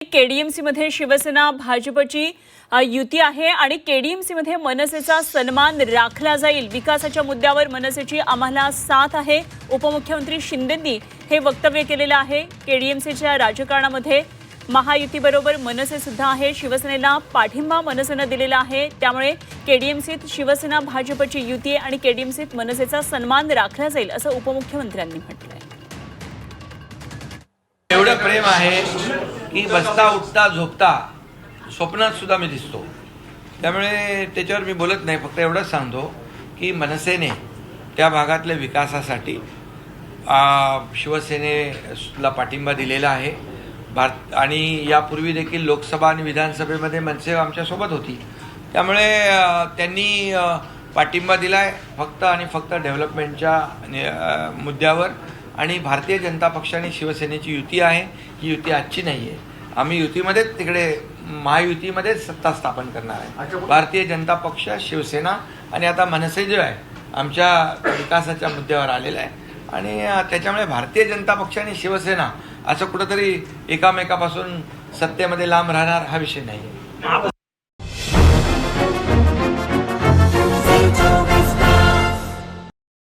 KDMC मध्ये शिवसेना भाजपची युती आहे आणि केडीएमसी मध्ये मनसेचा सन्मान राखला जाईल। विकासाच्या मुद्द्यावर मनसेची आम्हाला साथ आहे। उपमुख्यमंत्री शिंदेंनी हे वक्तव्य केलेलं आहे। केडीएमसीच्या राजकारणामध्ये महायुतीबरोबर मनसे सुद्धा आहे। शिवसेनेला पाठिंबा मनसेने दिलेला आहे। त्यामुळे केडीएमसीत शिवसेना भाजपची युती आणि केडीएमसीत मनसेचा सन्मान राखला जाईल असं उपमुख्यमंत्र्यांनी म्हटलंय। एवढं प्रेम आहे की बसता उठता झोपता स्वप्नात सुद्धा मी दिसतो। त्यामुळे त्याच्यावर मी बोलत नाही, फक्त एवढंच सांगतो की मनसेने त्या भागातल्या विकासासाठी शिवसेनेला पाठिंबा दिलेला आहे। आणि यापूर्वी देखील लोकसभा आणि विधानसभेमध्ये मनसे आमच्यासोबत होती। त्यामुळे त्यांनी पाठिंबा दिलाय फक्त आणि फक्त डेव्हलपमेंटच्या मुद्द्यावर। आणि भारतीय जनता पक्ष आणि शिवसेनेची युती आहे, ही युती आजची नाही आहे। आम्ही युतीमध्येच तिकडे महायुतीमध्येच सत्ता स्थापन करणार आहे। भारतीय जनता पक्ष, शिवसेना आणि आता मनसे जो आहे आमच्या विकासाच्या मुद्द्यावर आलेला आहे। आणि त्याच्यामुळे भारतीय जनता पक्ष आणि शिवसेना असं कुठंतरी एकामेकापासून सत्तेमध्ये लांब राहणार हा विषय नाही आहे।